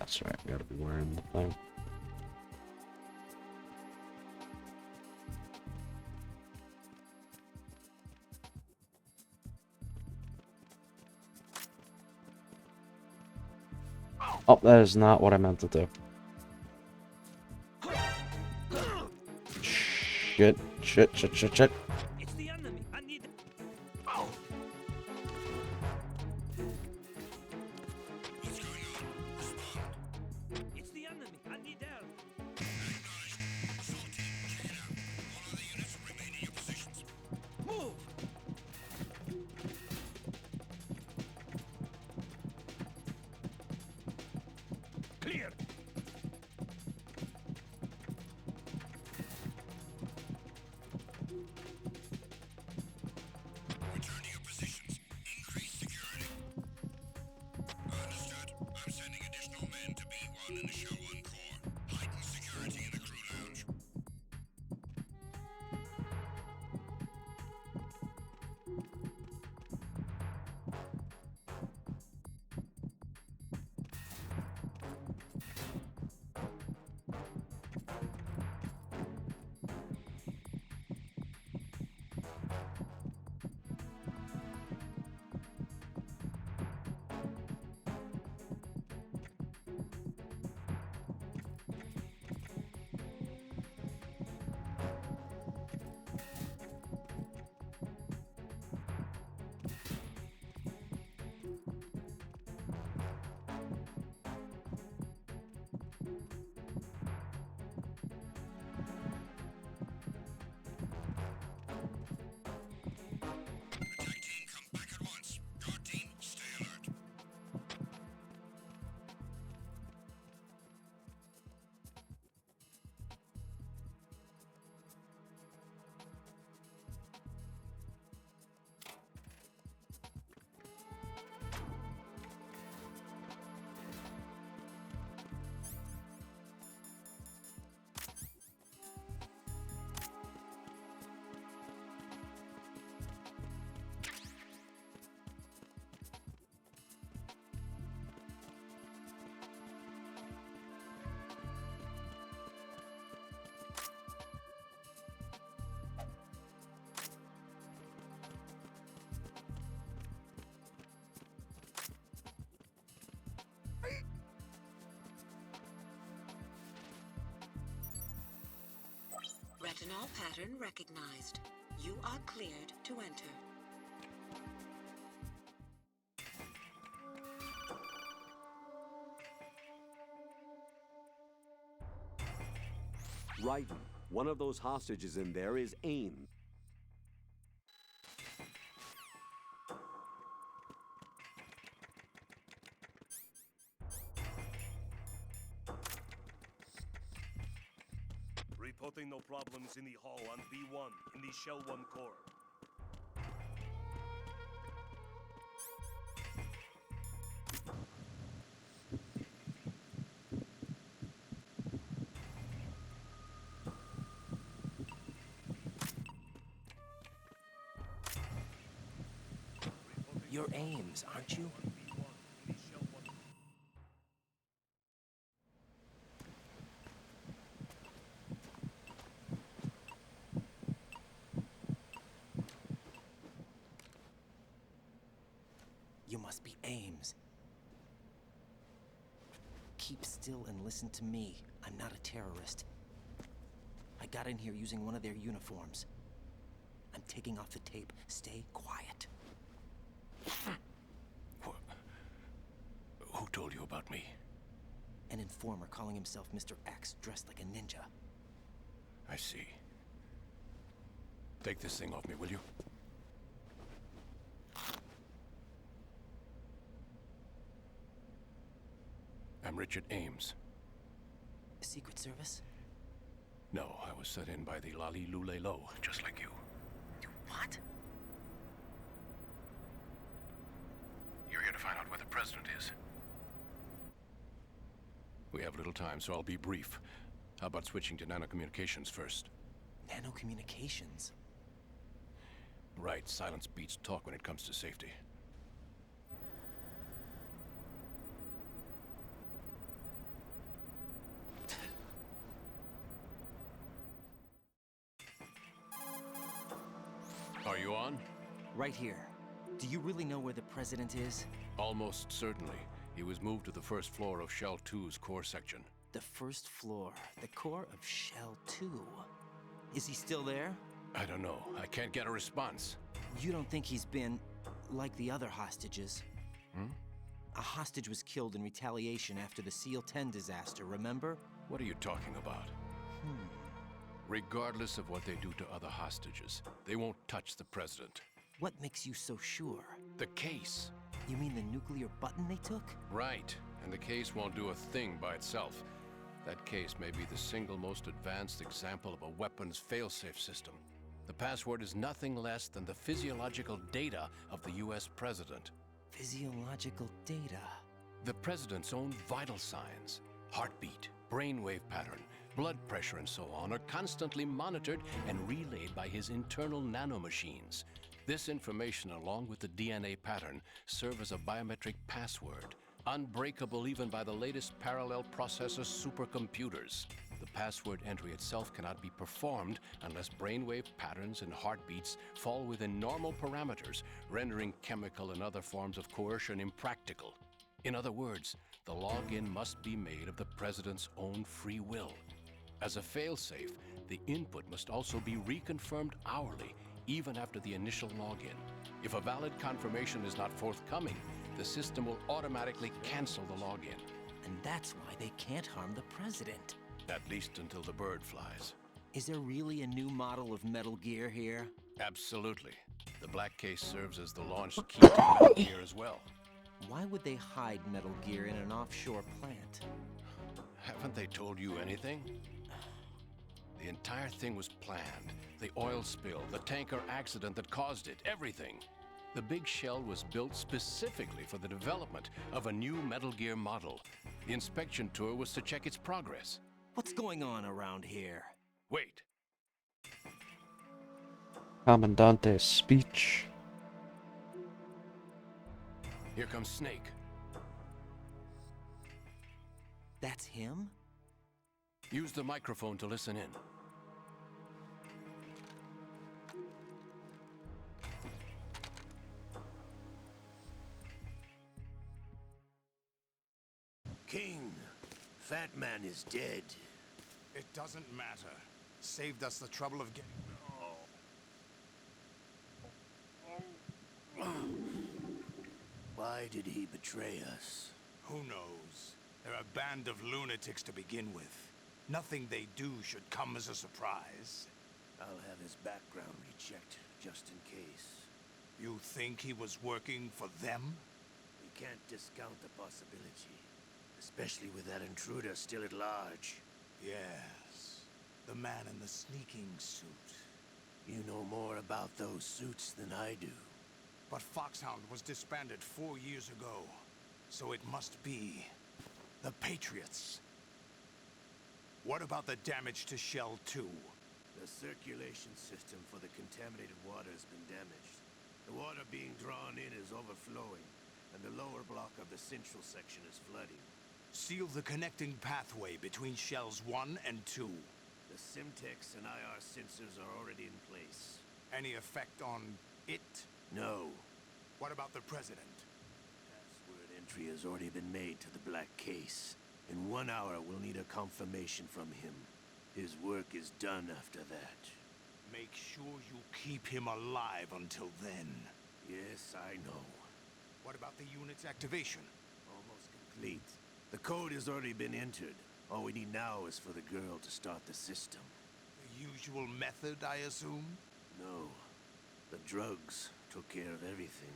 That's right, I gotta be wearing the thing. Oh, that is not what I meant to do. Shit, shit, shit, shit, shit. It's the enemy. I need. It's the enemy. I need help. Move. Clear. Return to your positions. Increase security. Understood. I'm sending additional men to B1 and the Show 1 Core. Heighten security in the crew lounge. Attack team, come back at once. Guard team, stay alert. Retinol pattern recognized. You are cleared to enter. Raiden, one of those hostages in there is Ames. Reporting no problems in the hall on B1 in the Shell 1 Core. You're Ames, aren't you? You must be Ames. Keep still and listen to me. I'm not a terrorist. I got in here using one of their uniforms. I'm taking off the tape. Stay quiet. Who told you about me? An informer calling himself Mr. X, dressed like a ninja. I see. Take this thing off me, will you? I'm Richard Ames. Secret Service? No, I was sent in by the Lali Lule Lo, just like you. You what? You're here to find out where the president is. We have little time, so I'll be brief. How about switching to nanocommunications first? Nanocommunications? Right, silence beats talk when it comes to safety. Are you on? Right here. Do you really know where the president is? Almost certainly. He was moved to the first floor of Shell 2's core section. The first floor, the core of Shell 2. Is he still there? I don't know. I can't get a response. You don't think he's been like the other hostages? A hostage was killed in retaliation after the SEAL 10 disaster, remember? What are you talking about? Regardless of what they do to other hostages, they won't touch the president. What makes you so sure? The case. You mean the nuclear button they took? Right. And the case won't do a thing by itself. That case may be the single most advanced example of a weapons failsafe system. The password is nothing less than the physiological data of the US president. Physiological data. The president's own vital signs, heartbeat, brainwave pattern, blood pressure, and so on, are constantly monitored and relayed by his internal nanomachines. This information, along with the DNA pattern, serve as a biometric password, unbreakable even by the latest parallel processor supercomputers. The password entry itself cannot be performed unless brainwave patterns and heartbeats fall within normal parameters, rendering chemical and other forms of coercion impractical. In other words, the login must be made of the president's own free will. As a failsafe, the input must also be reconfirmed hourly, even after the initial login. If a valid confirmation is not forthcoming, the system will automatically cancel the login. And that's why they can't harm the president. At least until the bird flies. Is there really a new model of Metal Gear here? Absolutely. The black case serves as the launch key to Metal Gear as well. Why would they hide Metal Gear in an offshore plant? Haven't they told you anything? The entire thing was planned. The oil spill, the tanker accident that caused it, everything. The big shell was built specifically for the development of a new Metal Gear model. The inspection tour was to check its progress. What's going on around here? Wait. Commandante's speech. Here comes Snake. That's him? Use the microphone to listen in. King, Fat Man is dead. It doesn't matter. Saved us the trouble of getting... Why did he betray us? Who knows? They're a band of lunatics to begin with. Nothing they do should come as a surprise. I'll have his background rechecked, just in case. You think he was working for them? We can't discount the possibility. Especially with that intruder still at large. Yes. The man in the sneaking suit. You know more about those suits than I do. But Foxhound was disbanded 4 years ago. So it must be the Patriots. What about the damage to Shell 2? The circulation system for the contaminated water has been damaged. The water being drawn in is overflowing, and the lower block of the central section is flooding. Seal the connecting pathway between Shells 1 and 2. The Simtex and IR sensors are already in place. Any effect on it? No. What about the President? Password entry has already been made to the black case. In 1 hour, we'll need a confirmation from him. His work is done after that. Make sure you keep him alive until then. Yes, I know. What about the unit's activation? Almost complete. The code has already been entered. All we need now is for the girl to start the system. The usual method, I assume? No. The drugs took care of everything.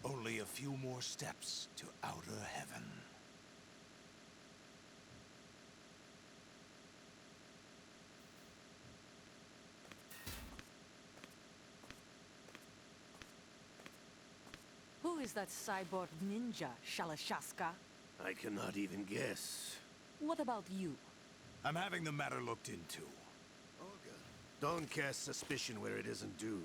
Only a few more steps to outer heaven. Who is that cyborg ninja, Shalashaska? I cannot even guess. What about you? I'm having the matter looked into. Olga, don't cast suspicion where it isn't due.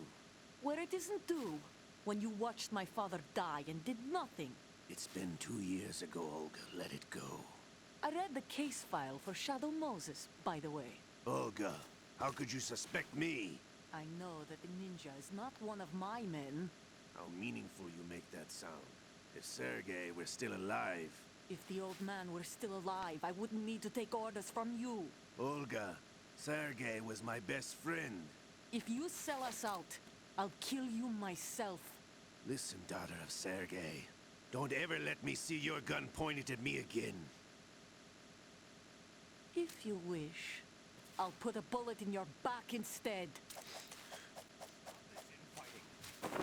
Where it isn't due, when you watched my father die and did nothing. It's been 2 years ago, Olga. Let it go. I read the case file for Shadow Moses, by the way. Olga, how could you suspect me? I know that the ninja is not one of my men. How meaningful you make that sound. If Sergei were still alive... If the old man were still alive, I wouldn't need to take orders from you. Olga, Sergei was my best friend. If you sell us out, I'll kill you myself. Listen, daughter of Sergei. Don't ever let me see your gun pointed at me again. If you wish, I'll put a bullet in your back instead.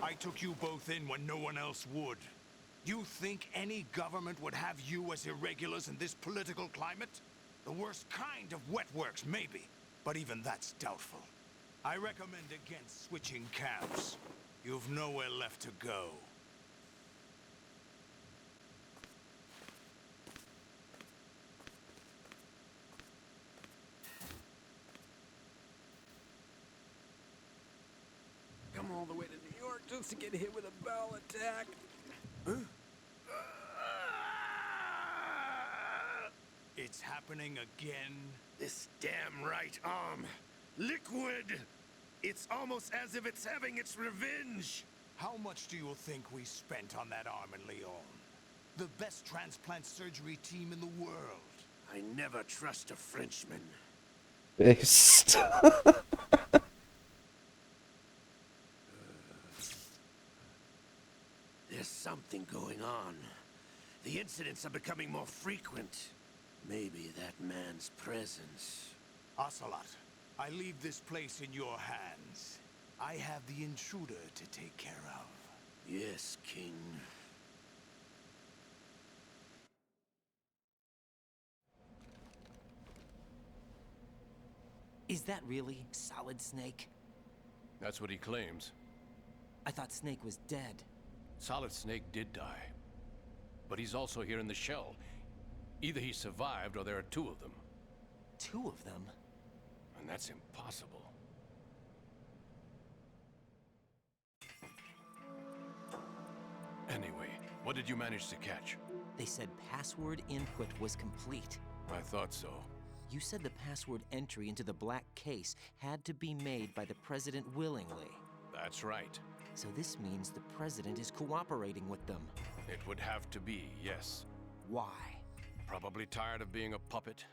I took you both in when no one else would. You think any government would have you as irregulars in this political climate? The worst kind of wet works, maybe. But even that's doubtful. I recommend against switching camps. You've nowhere left to go. Come all the way to New York just to get hit with a bowel attack. It's happening again. This damn right arm. Liquid! It's almost as if it's having its revenge. How much do you think we spent on that arm in Lyon? The best transplant surgery team in the world. I never trust a Frenchman. Based. There's something going on. The incidents are becoming more frequent. Maybe that man's presence. Ocelot, I leave this place in your hands. I have the intruder to take care of. Yes, King. Is that really Solid Snake? That's what he claims. I thought Snake was dead. Solid Snake did die. But he's also here in the shell. Either he survived or there are two of them. Two of them? And that's impossible. Anyway, what did you manage to catch? They said password input was complete. I thought so. You said the password entry into the black case had to be made by the President willingly. That's right. So this means the President is cooperating with them. It would have to be, yes. Why? Probably tired of being a puppet,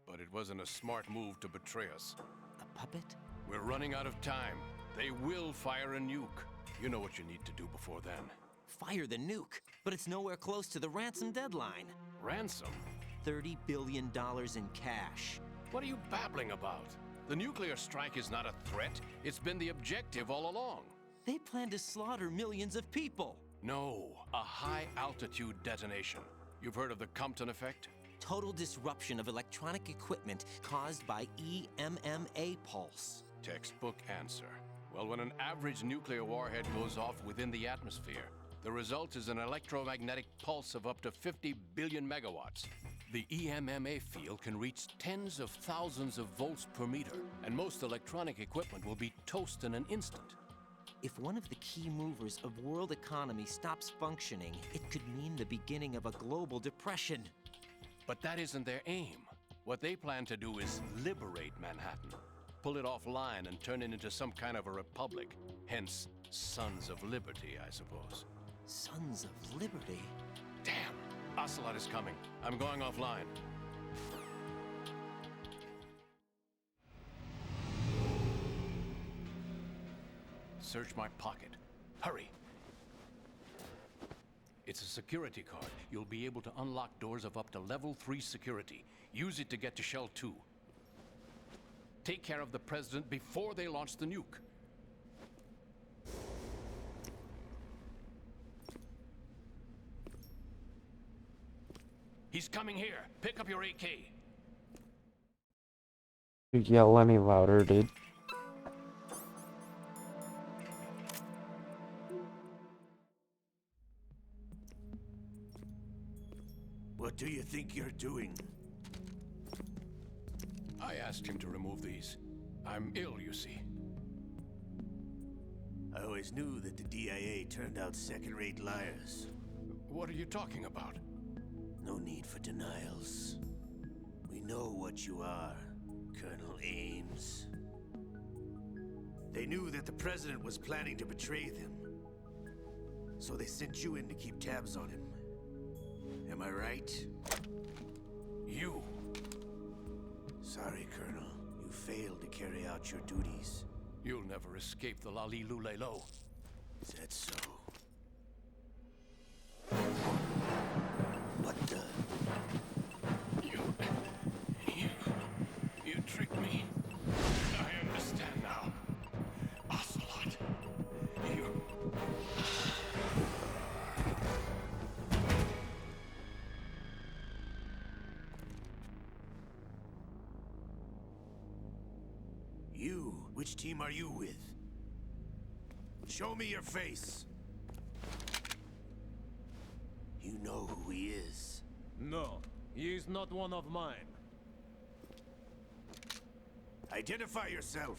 but it wasn't a smart move to betray us. A puppet? We're running out of time. They will fire a nuke. You know what you need to do before then. Fire the nuke, but it's nowhere close to the ransom deadline. Ransom? $30 billion in cash. What are you babbling about? The nuclear strike is not a threat. It's been the objective all along. They plan to slaughter millions of people. No, a high-altitude detonation. You've heard of the Compton effect? Total disruption of electronic equipment caused by EMMA pulse. Textbook answer. Well, when an average nuclear warhead goes off within the atmosphere, the result is an electromagnetic pulse of up to 50 billion megawatts. The EMMA field can reach tens of thousands of volts per meter, and most electronic equipment will be toast in an instant. If one of the key movers of world economy stops functioning, it could mean the beginning of a global depression. But that isn't their aim. What they plan to do is liberate Manhattan. Pull it offline and turn it into some kind of a republic. Hence, Sons of Liberty, I suppose. Sons of Liberty? Damn! Ocelot is coming. I'm going offline. Search my pocket. Hurry! It's a security card. You'll be able to unlock doors of up to level 3 security. Use it to get to Shell 2. Take care of the President before they launch the nuke. He's coming here. Pick up your AK. You yell any louder, dude. What do you think you're doing? I asked him to remove these. I'm ill, you see. I always knew that the DIA turned out second-rate liars. What are you talking about? No need for denials. We know what you are, Colonel Ames. They knew that the president was planning to betray them. So they sent you in to keep tabs on him. Am I right? You. Sorry, Colonel. You failed to carry out your duties. You'll never escape the Lali Lulelo. Is that so? What the? You tricked me. I understand now. Ocelot. You... You? Which team are you with? Show me your face. You know who he is. No, he is not one of mine. Identify yourself.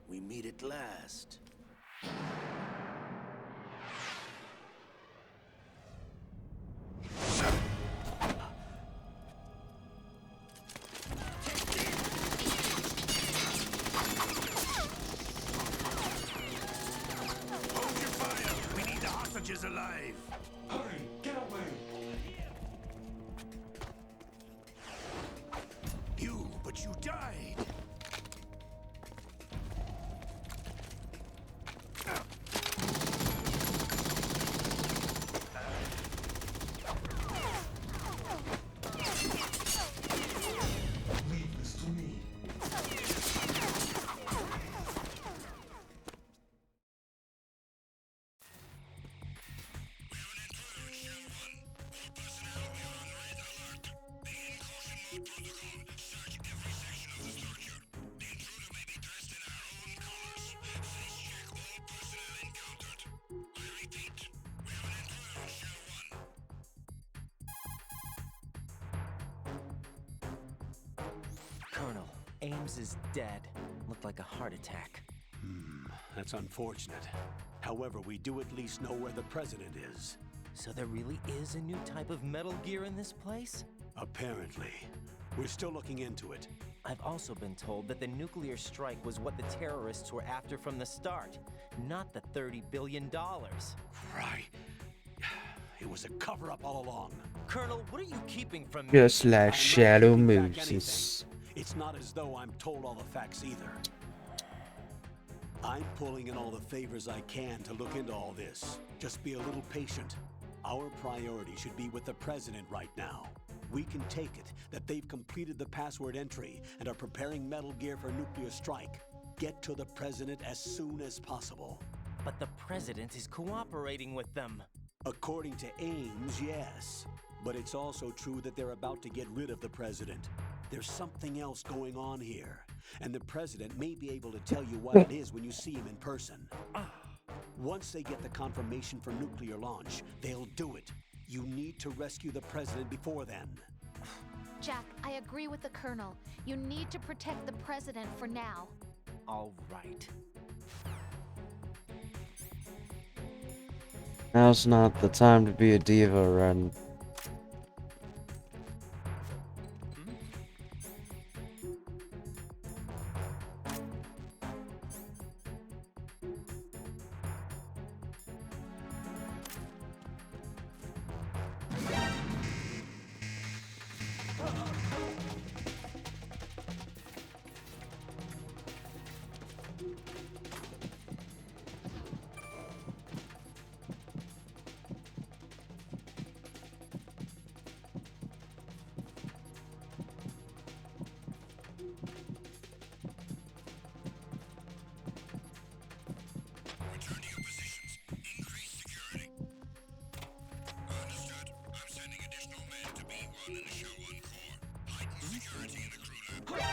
We meet at last. Hold your fire! We need the hostages alive! Hurry, get away! But you died! Leave this to me. Colonel, Ames is dead. Looked like a heart attack. That's unfortunate. However, we do at least know where the president is. So there really is a new type of Metal Gear in this place? Apparently. We're still looking into it. I've also been told that the nuclear strike was what the terrorists were after from the start, not the $30 billion. Right. It was a cover-up all along. Colonel, what are you keeping from me? Just like I'm not Shadow taking back Moses. anything. It's not as though I'm told all the facts either. I'm pulling in all the favors I can to look into all this. Just be a little patient. Our priority should be with the president right now. We can take it that they've completed the password entry and are preparing Metal Gear for nuclear strike. Get to the president as soon as possible. But the president is cooperating with them. According to Ames, yes. But it's also true that they're about to get rid of the president. There's something else going on here, and the president may be able to tell you what it is when you see him in person. Once they get the confirmation for nuclear launch, they'll do it. You need to rescue the president before then. Jack, I agree with the Colonel. You need to protect the president for now. All right. Now's not the time to be a diva, Ren. Return to your positions. Increase security. Understood. I'm sending additional men to B1 and the Show 1 core. Heighten security in the crew lab.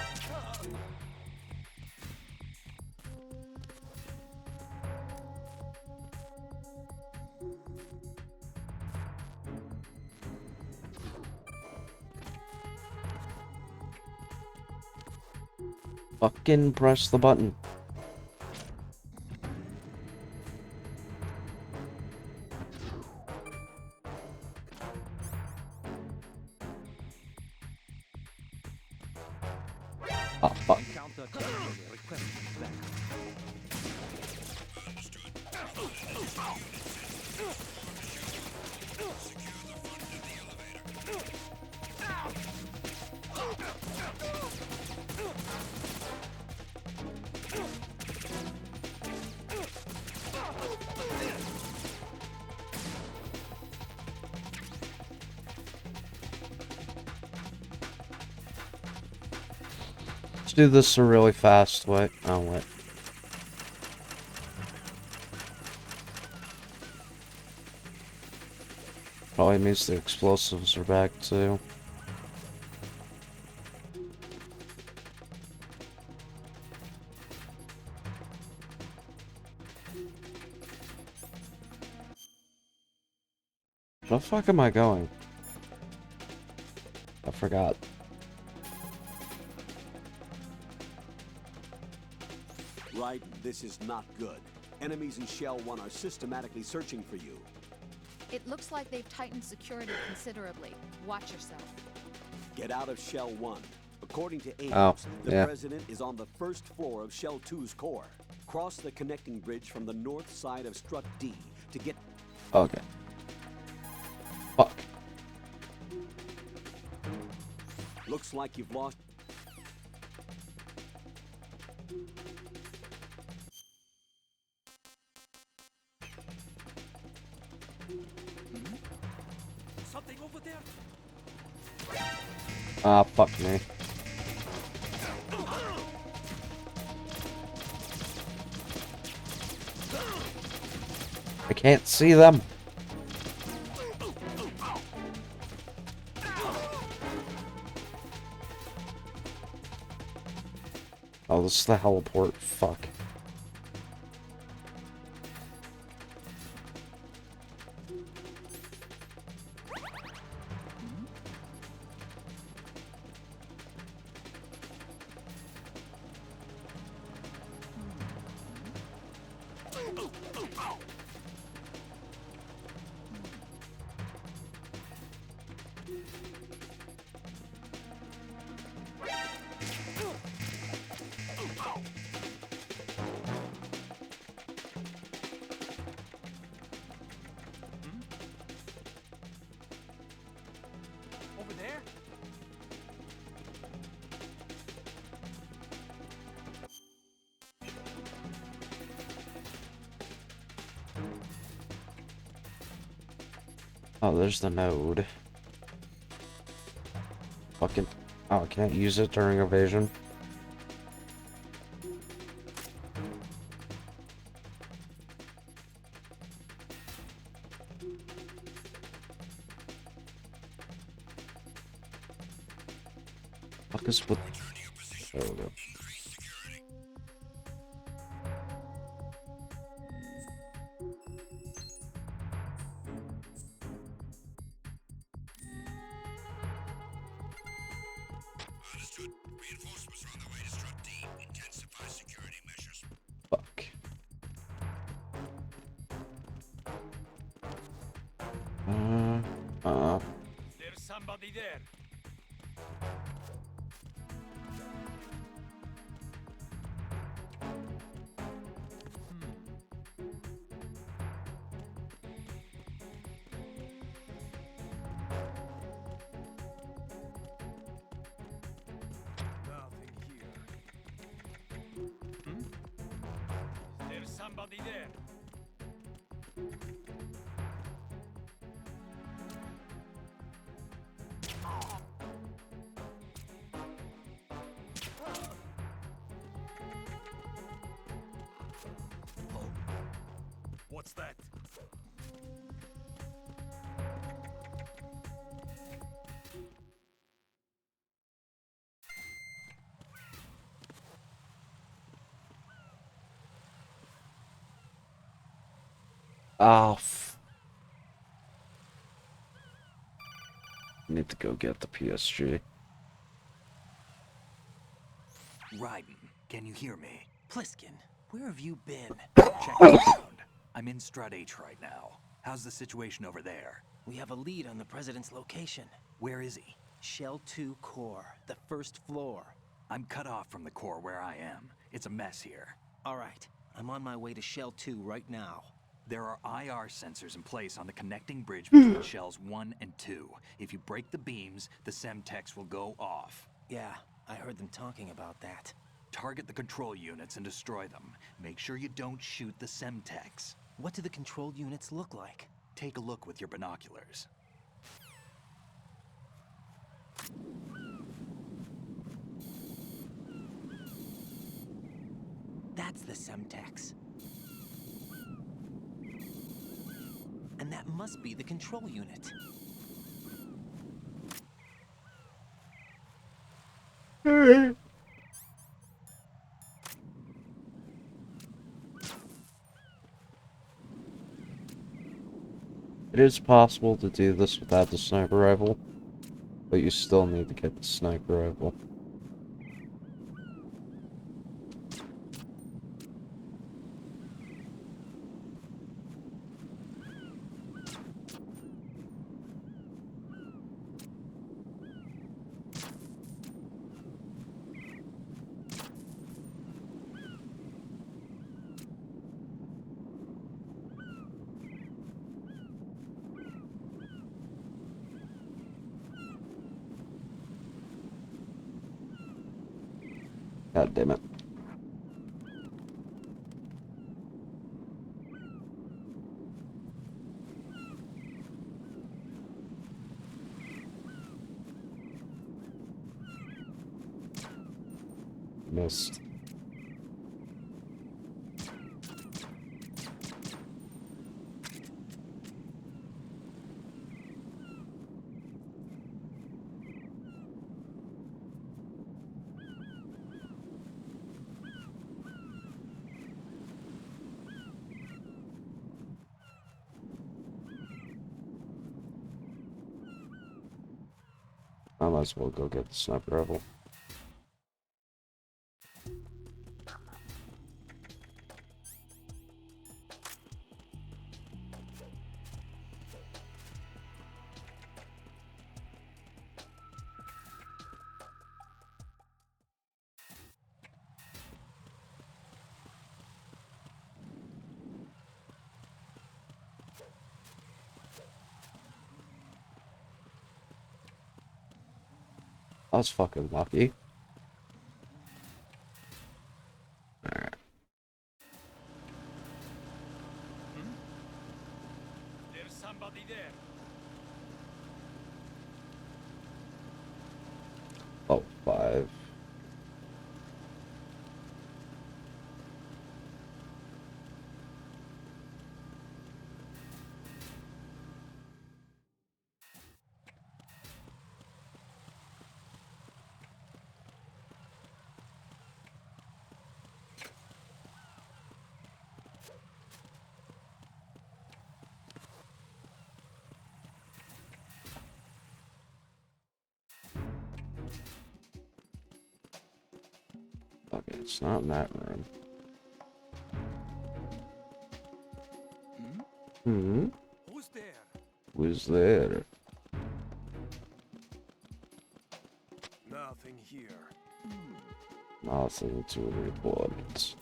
Fucking press the button. Oh, fuck. Encounter temporary requesting backup. Let's do this a really fast way. Oh, wait. Probably means the explosives are back too. Where the fuck am I going? I forgot. Right, this is not good. Enemies in Shell 1 are systematically searching for you. It looks like they've tightened security considerably. Watch yourself. Get out of Shell 1. According to Ames, Oh, the yeah. president is on the first floor of Shell 2's core. Cross the connecting bridge from the north side of Strut D to get... Okay. Fuck. Looks like you've lost... Something over there? Ah, fuck me. I can't see them. Oh, this is the heliport. Fuck. Over there? Oh, there's the node. Fucking... Oh, I can't use it during evasion. Fuck is with... There we go. Understood. Reinforcements are on their way to Strut D. Intensify security measures. Fuck. There's somebody there. Nothing here. There's somebody there. What's that? Oh, need to go get the PSG. Raiden, can you hear me? Pliskin, where have you been? Check it around. I'm in Strut H right now. How's the situation over there? We have a lead on the president's location. Where is he? Shell 2 core, the first floor. I'm cut off from the core where I am. It's a mess here. All right, I'm on my way to Shell 2 right now. There are IR sensors in place on the connecting bridge between shells 1 and 2. If you break the beams, the Semtex will go off. Yeah, I heard them talking about that. Target the control units and destroy them. Make sure you don't shoot the Semtex. What do the control units look like? Take a look with your binoculars. That's the Semtex. And that must be the control unit. It is possible to do this without the sniper rifle, but you still need to get the sniper rifle. God damn it. Missed. I might as well go get the sniper rifle. I was fucking lucky. Alright. There's somebody there. Oh, 5. Okay, it's not in that room. Hmm? Who's there? Who's there? Nothing here. Nothing to report.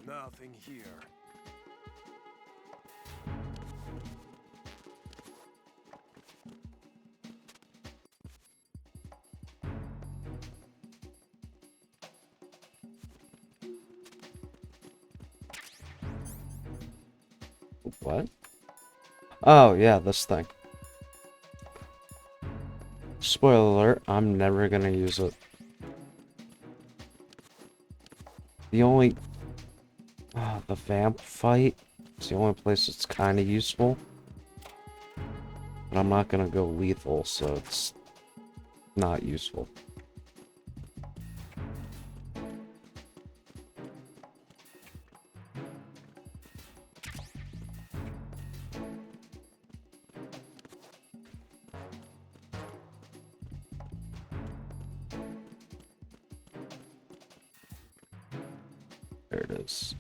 Nothing here. What? Oh, yeah, this thing. Spoiler alert, I'm never gonna use it. The only... the vamp fight is the only place it's kind of useful. But I'm not gonna go lethal, so it's not useful. There it is.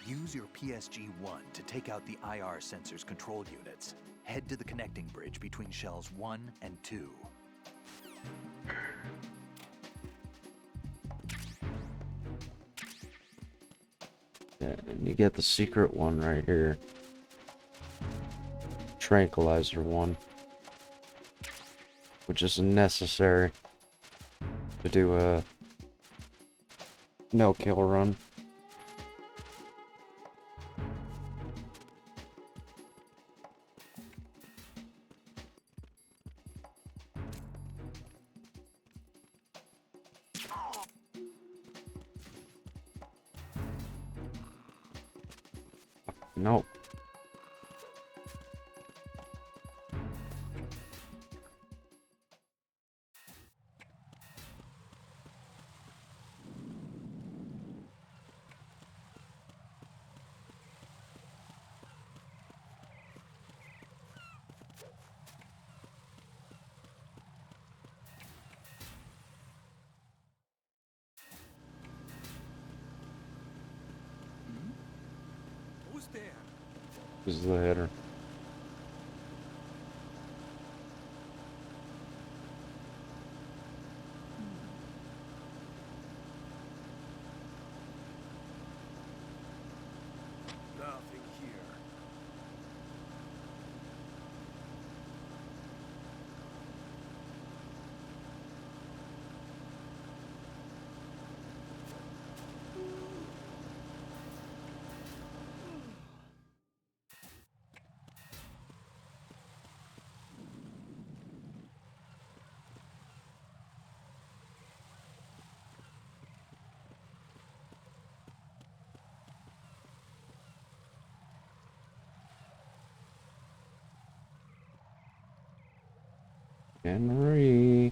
Use your PSG-1 to take out the IR sensors control units. Head to the connecting bridge between shells 1 and 2. Yeah, and you get the secret one right here. Tranquilizer one. Which is necessary to do a no-kill run. Nope. Who's there? This is the header. Nothing here. Anne-Marie.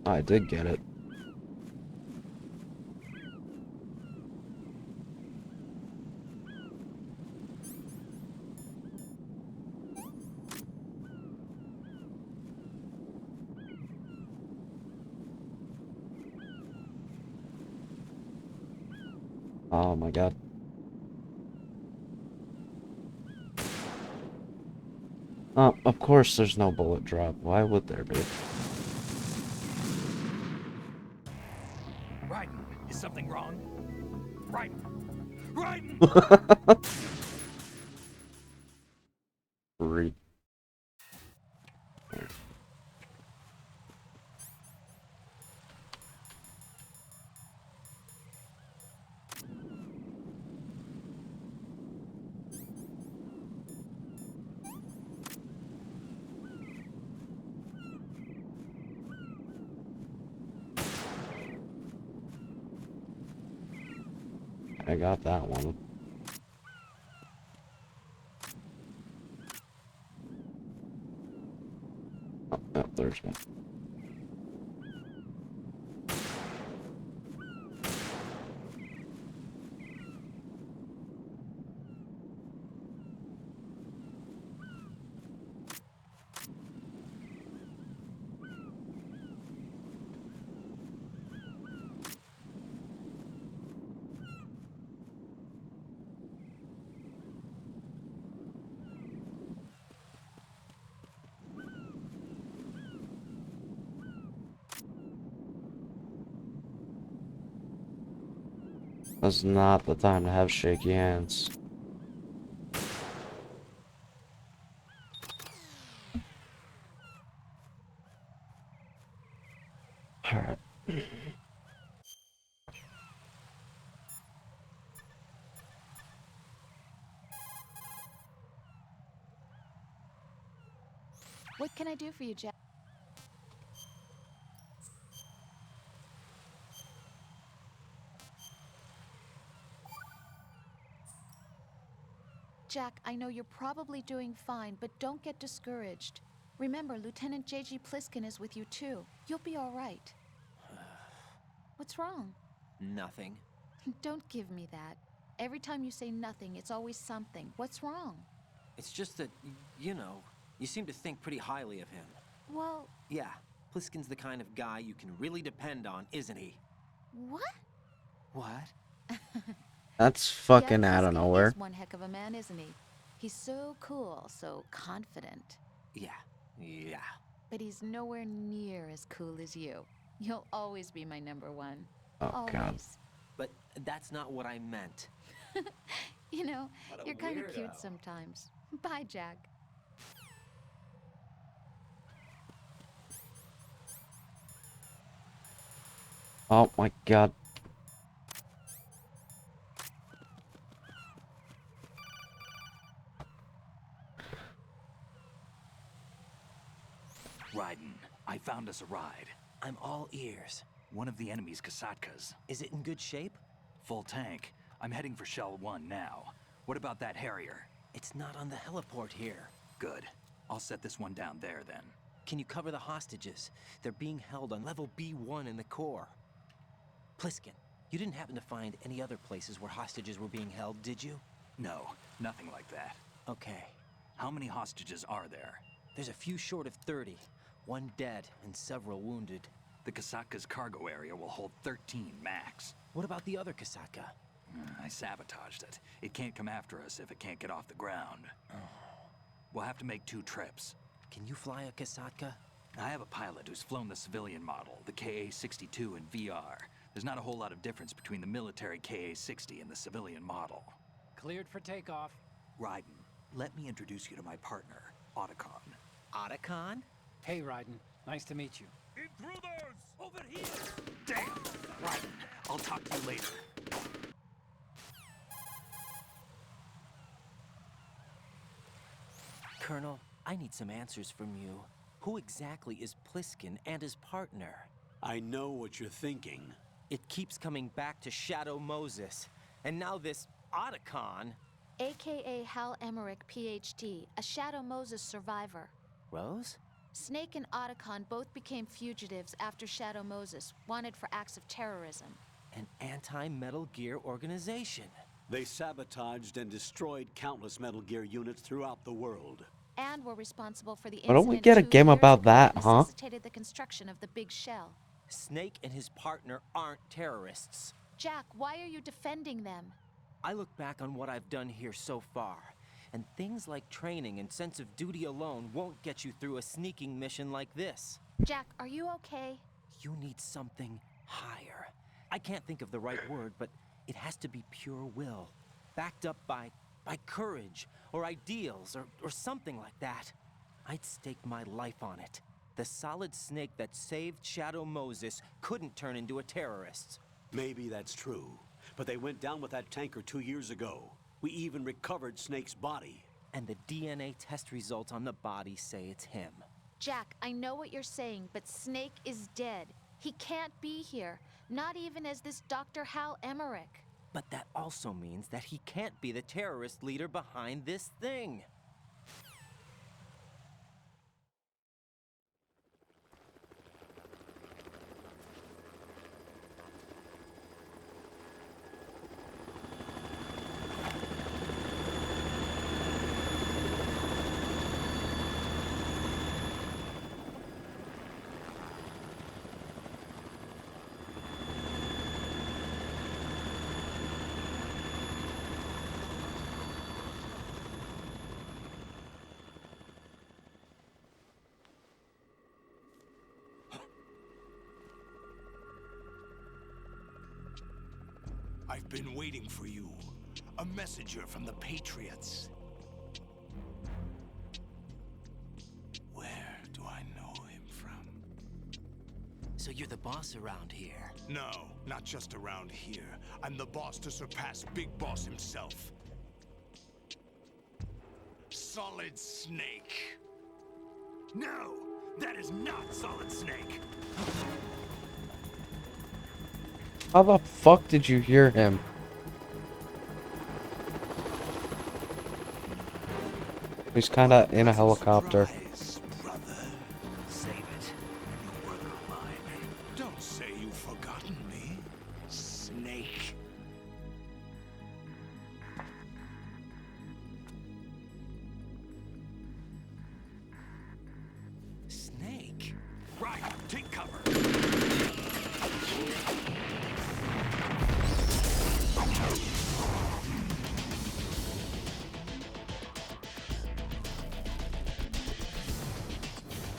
I did get it. Oh my god. Of course there's no bullet drop. Why would there be? Raiden, is something wrong? Raiden! Raiden! Re. I got that one. Oh, there's one. That's not the time to have shaky hands. Alright. What can I do for you, Jack? Jack, I know you're probably doing fine, but don't get discouraged. Remember, Lieutenant J.G. Pliskin is with you too. You'll be all right. What's wrong? Nothing. Don't give me that. Every time you say nothing, it's always something. What's wrong? It's just that, you know, you seem to think pretty highly of him. Well... Yeah, Pliskin's the kind of guy you can really depend on, isn't he? What? What? That's fucking yeah, out of Pliskin nowhere. is one heck of a man, isn't he? He's so cool, so confident. Yeah. But he's nowhere near as cool as you. You'll always be my number one. Oh, always. God. But that's not what I meant. You know, you're kind of cute sometimes. Bye, Jack. Oh my God. Raiden, I found us a ride. I'm all ears. One of the enemy's Kasatkas. Is it in good shape? Full tank. I'm heading for Shell 1 now. What about that Harrier? It's not on the heliport here. Good. I'll set this one down there then. Can you cover the hostages? They're being held on level B1 in the core. Pliskin, you didn't happen to find any other places where hostages were being held, did you? No, nothing like that. Okay. How many hostages are there? There's a few short of 30. One dead and several wounded. The Kasatka's cargo area will hold 13 max. What about the other Kasatka? I sabotaged it. It can't come after us if it can't get off the ground. We'll have to make 2 trips. Can you fly a Kasatka? I have a pilot who's flown the civilian model, the KA-62 in VR. There's not a whole lot of difference between the military KA-60 and the civilian model. Cleared for takeoff. Raiden, let me introduce you to my partner, Otacon. Otacon? Hey, Raiden. Nice to meet you. Intruders! Over here! Damn! Raiden, I'll talk to you later. Colonel, I need some answers from you. Who exactly is Pliskin and his partner? I know what you're thinking. It keeps coming back to Shadow Moses. And now this Otacon. AKA Hal Emmerich, PhD, a Shadow Moses survivor. Rose? Snake and Otacon both became fugitives after Shadow Moses, wanted for acts of terrorism. An anti-Metal Gear organization. They sabotaged and destroyed countless Metal Gear units throughout the world. And were responsible for the Why don't we incident get a 2 game years about ago that, that huh? necessitated the construction of the big shell. Snake and his partner aren't terrorists. Jack, why are you defending them? I look back on what I've done here so far, and things like training and sense of duty alone won't get you through a sneaking mission like this. Jack, are you okay? You need something higher. I can't think of the right word, but it has to be pure will, backed up by courage, or ideals, or something like that. I'd stake my life on it. The solid Snake that saved Shadow Moses couldn't turn into a terrorist. Maybe that's true, but they went down with that tanker 2 years ago. We even recovered Snake's body. And the DNA test results on the body say it's him. Jack, I know what you're saying, but Snake is dead. He can't be here, not even as this Dr. Hal Emmerich. But that also means that he can't be the terrorist leader behind this thing. I've been waiting for you. A messenger from the Patriots. Where do I know him from? So you're the boss around here? No, not just around here. I'm the boss to surpass Big Boss himself. Solid Snake. No, that is not Solid Snake. How the fuck did you hear him? He's kinda in a helicopter. Save it. You work on mine. Don't say you've forgotten me, Snake. Snake? Right, take cover.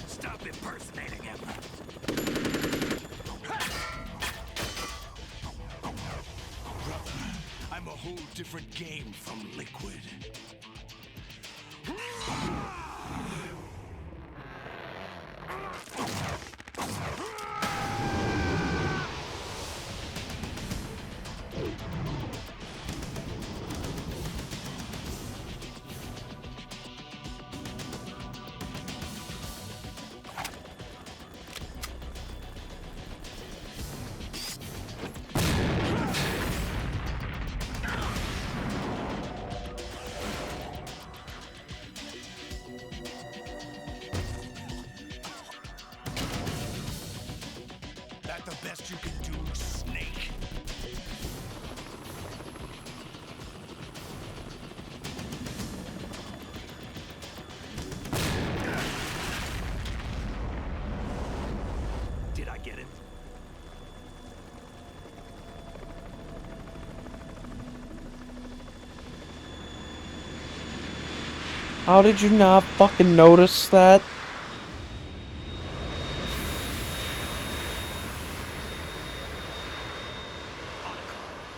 Stop impersonating him. Brother, I'm a whole different game from Liquid. That the best you can do, Snake? Did I get it? How did you not fucking notice that?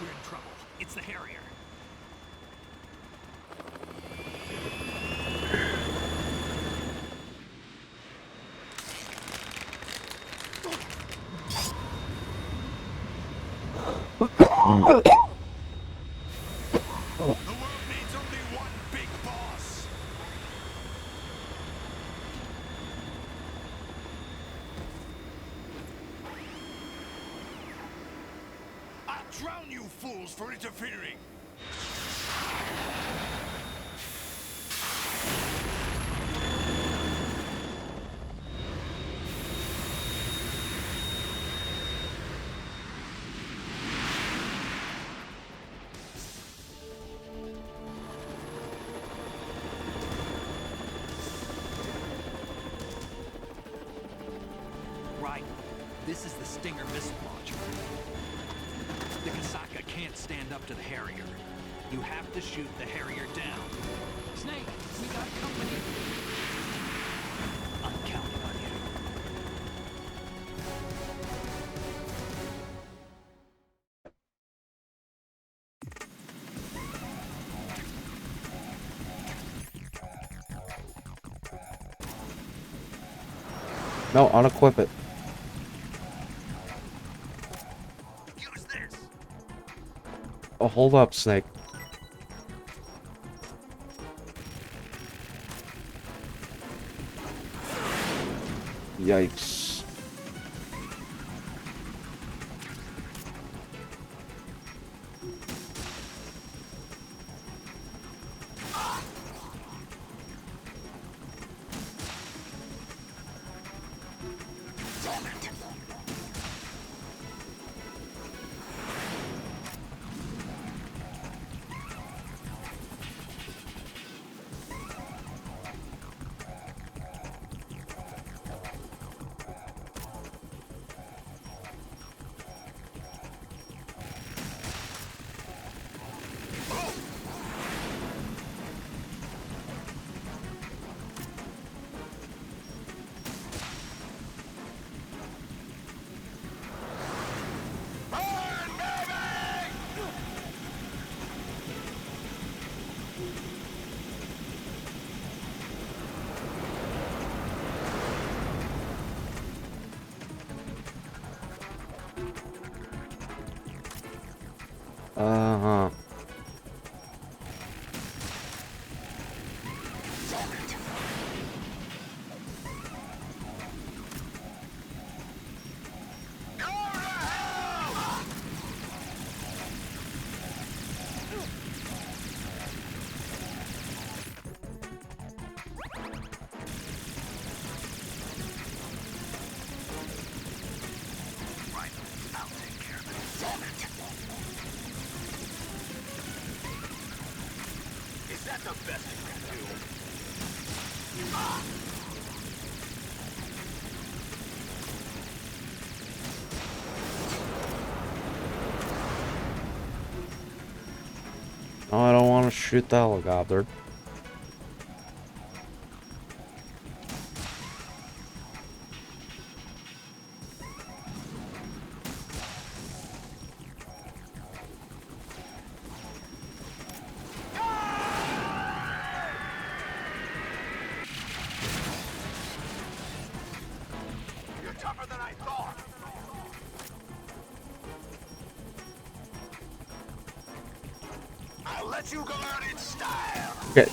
We're in trouble. It's the Harrier. The world needs only one big boss. I'll drown you fools for interfering. Right. This is the Stinger missile launcher. The Kasaka can't stand up to the Harrier. You have to shoot the Harrier down. Snake, we got company. I'm counting on you. No, unequip it. Use this. Oh, hold up, Snake. Yikes. Uh-huh. Is that the best you can do? No, I don't want to shoot the helicopter. You're tougher than I thought. I'll let you go out in style. Okay.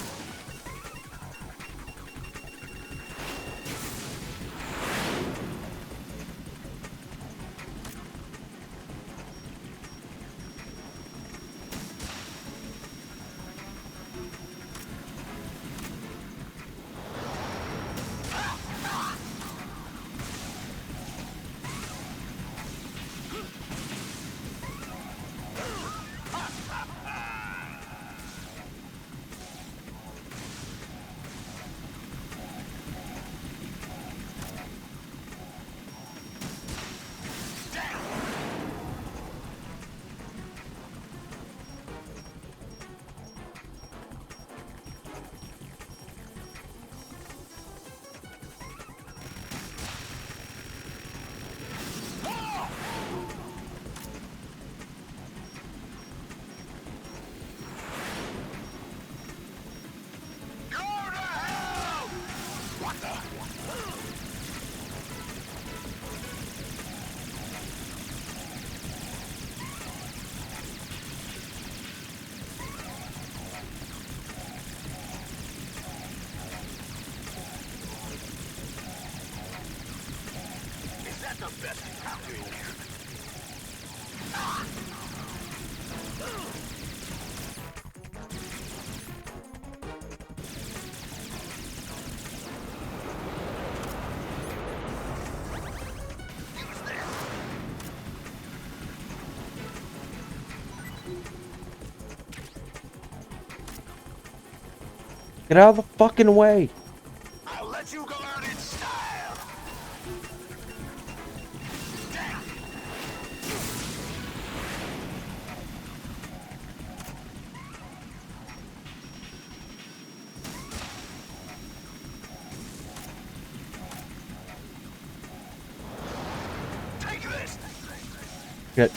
Is that the best you can do? Get out of the fucking way. I'll let you go out in style. Take this. Good.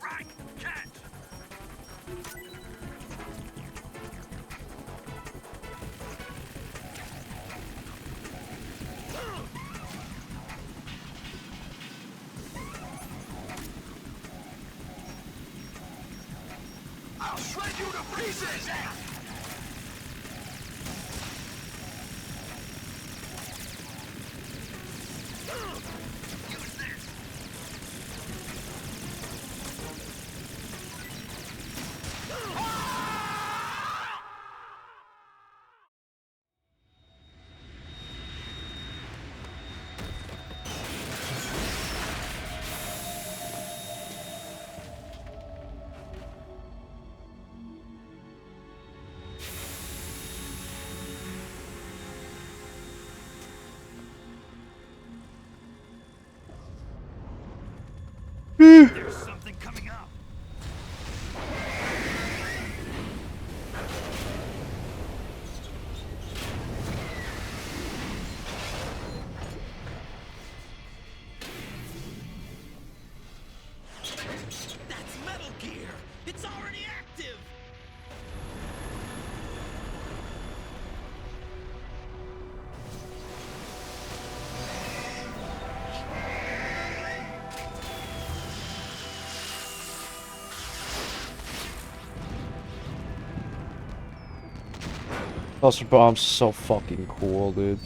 Right, catch. I'll shred you to pieces! Use this! Cluster bomb's so fucking cool, dude.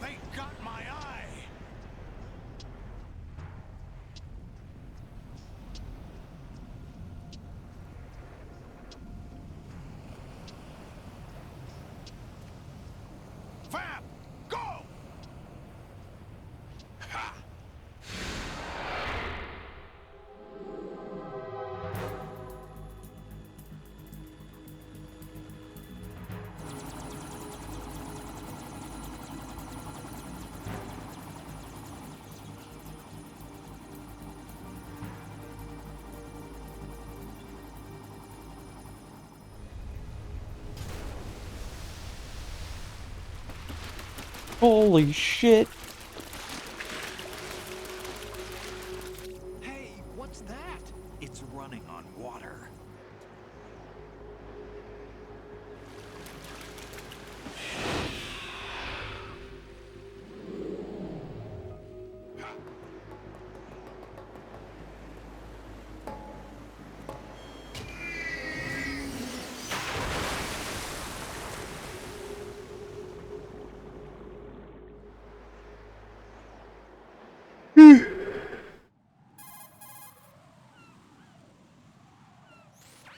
They got my eye! Fab! Go! Ha! Holy shit. Hey, what's that? It's running on water.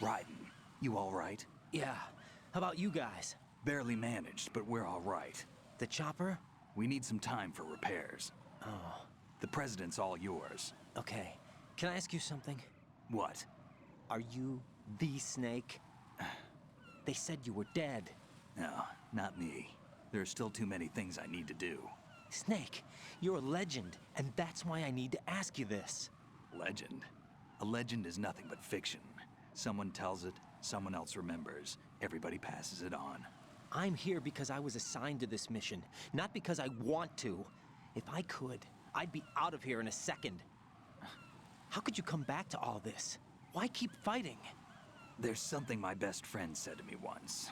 Raiden, you all right? Yeah. How about you guys? Barely managed, but we're all right. The chopper? We need some time for repairs. Oh, The president's all yours. okay. Can I ask you something? What? Are you the Snake? They said you were dead. No, not me. There are still too many things I need to do. Snake, you're a legend, and that's why I need to ask you this. Legend? A legend is nothing but fiction. Someone tells it, someone else remembers. Everybody passes it on. I'm here because I was assigned to this mission, not because I want to. If I could, I'd be out of here in a second. How could you come back to all this? Why keep fighting? There's something my best friend said to me once.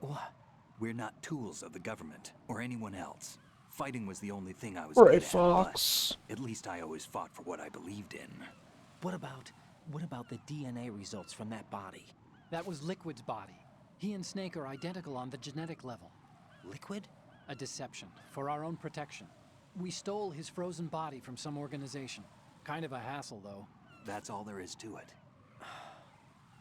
What? We're not tools of the government or anyone else. Fighting was the only thing I was Right, good at, Fox. but at least I always fought for what I believed in. What about the DNA results from that body? That was Liquid's body. He and Snake are identical on the genetic level. Liquid? A deception, for our own protection. We stole his frozen body from some organization. Kind of a hassle, though. That's all there is to it.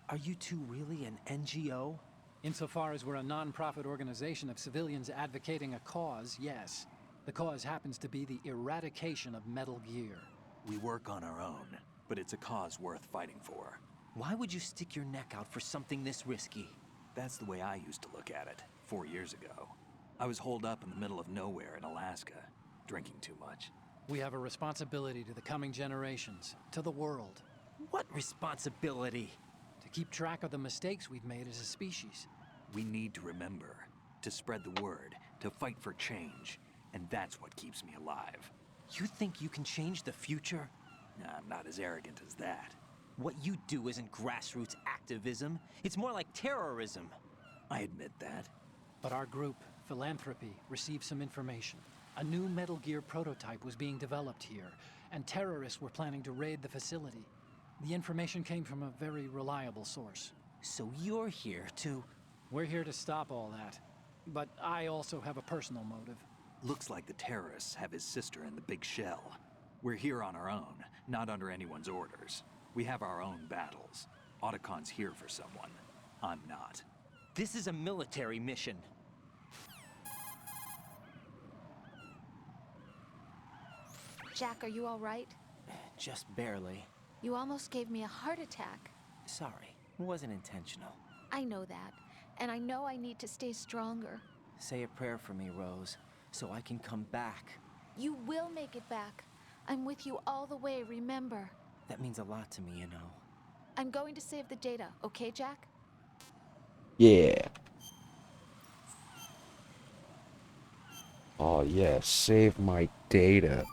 Are you two really an NGO? Insofar as we're a non-profit organization of civilians advocating a cause, yes. The cause happens to be the eradication of Metal Gear. We work on our own, but it's a cause worth fighting for. Why would you stick your neck out for something this risky? That's the way I used to look at it, 4 years ago. I was holed up in the middle of nowhere in Alaska, drinking too much. We have a responsibility to the coming generations, to the world. What responsibility? To keep track of the mistakes we've made as a species. We need to remember, to spread the word, to fight for change, and that's what keeps me alive. You think you can change the future? Nah, I'm not as arrogant as that. What you do isn't grassroots activism. It's more like terrorism. I admit that. But our group, Philanthropy, received some information. A new Metal Gear prototype was being developed here, and terrorists were planning to raid the facility. The information came from a very reliable source. So you're here to... We're here to stop all that. But I also have a personal motive. Looks like the terrorists have his sister in the big shell. We're here on our own, not under anyone's orders. We have our own battles. Otacon's here for someone. I'm not. This is a military mission. Jack, are you all right? Just barely. You almost gave me a heart attack. Sorry, it wasn't intentional. I know that, and I know I need to stay stronger. Say a prayer for me, Rose, so I can come back. You will make it back. I'm with you all the way, remember? That means a lot to me, you know. I'm going to save the data, okay, Jack? Yeah. Oh yeah, save my data.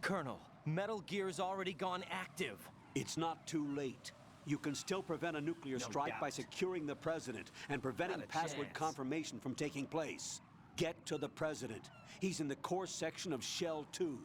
Colonel, Metal Gear's already gone active. It's not too late. You can still prevent a nuclear strike by securing the president and preventing Not a password chance. confirmation from taking place. Get to the president. He's in the core section of Shell 2.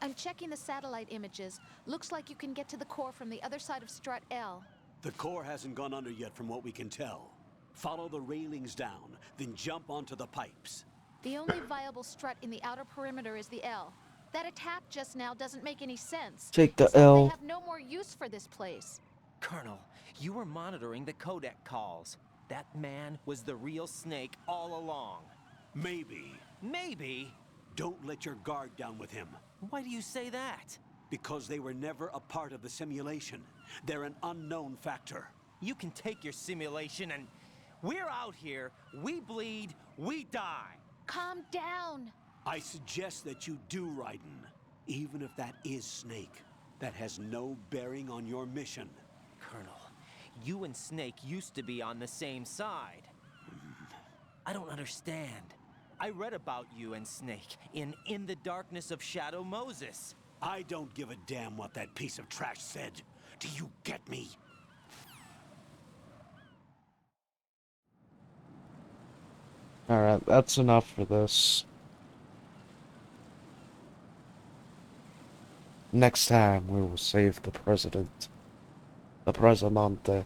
I'm checking the satellite images. Looks like you can get to the core from the other side of Strut L. The core hasn't gone under yet from what we can tell. Follow the railings down, then jump onto the pipes. The only viable strut in the outer perimeter is the L. That attack just now doesn't make any sense. Take the It's like L. they have no more use for this place. Colonel, you were monitoring the codec calls. That man was the real Snake all along. Maybe. Maybe? Don't let your guard down with him. Why do you say that? Because they were never a part of the simulation. They're an unknown factor. You can take your simulation and... We're out here, we bleed, we die. Calm down. I suggest that you do, Raiden. Even if that is Snake. That has no bearing on your mission. Colonel, you and Snake used to be on the same side. I don't understand. I read about you and Snake in the Darkness of Shadow Moses. I don't give a damn what that piece of trash said. Do you get me? Alright, that's enough for this. Next time we will save the president. The Presidente.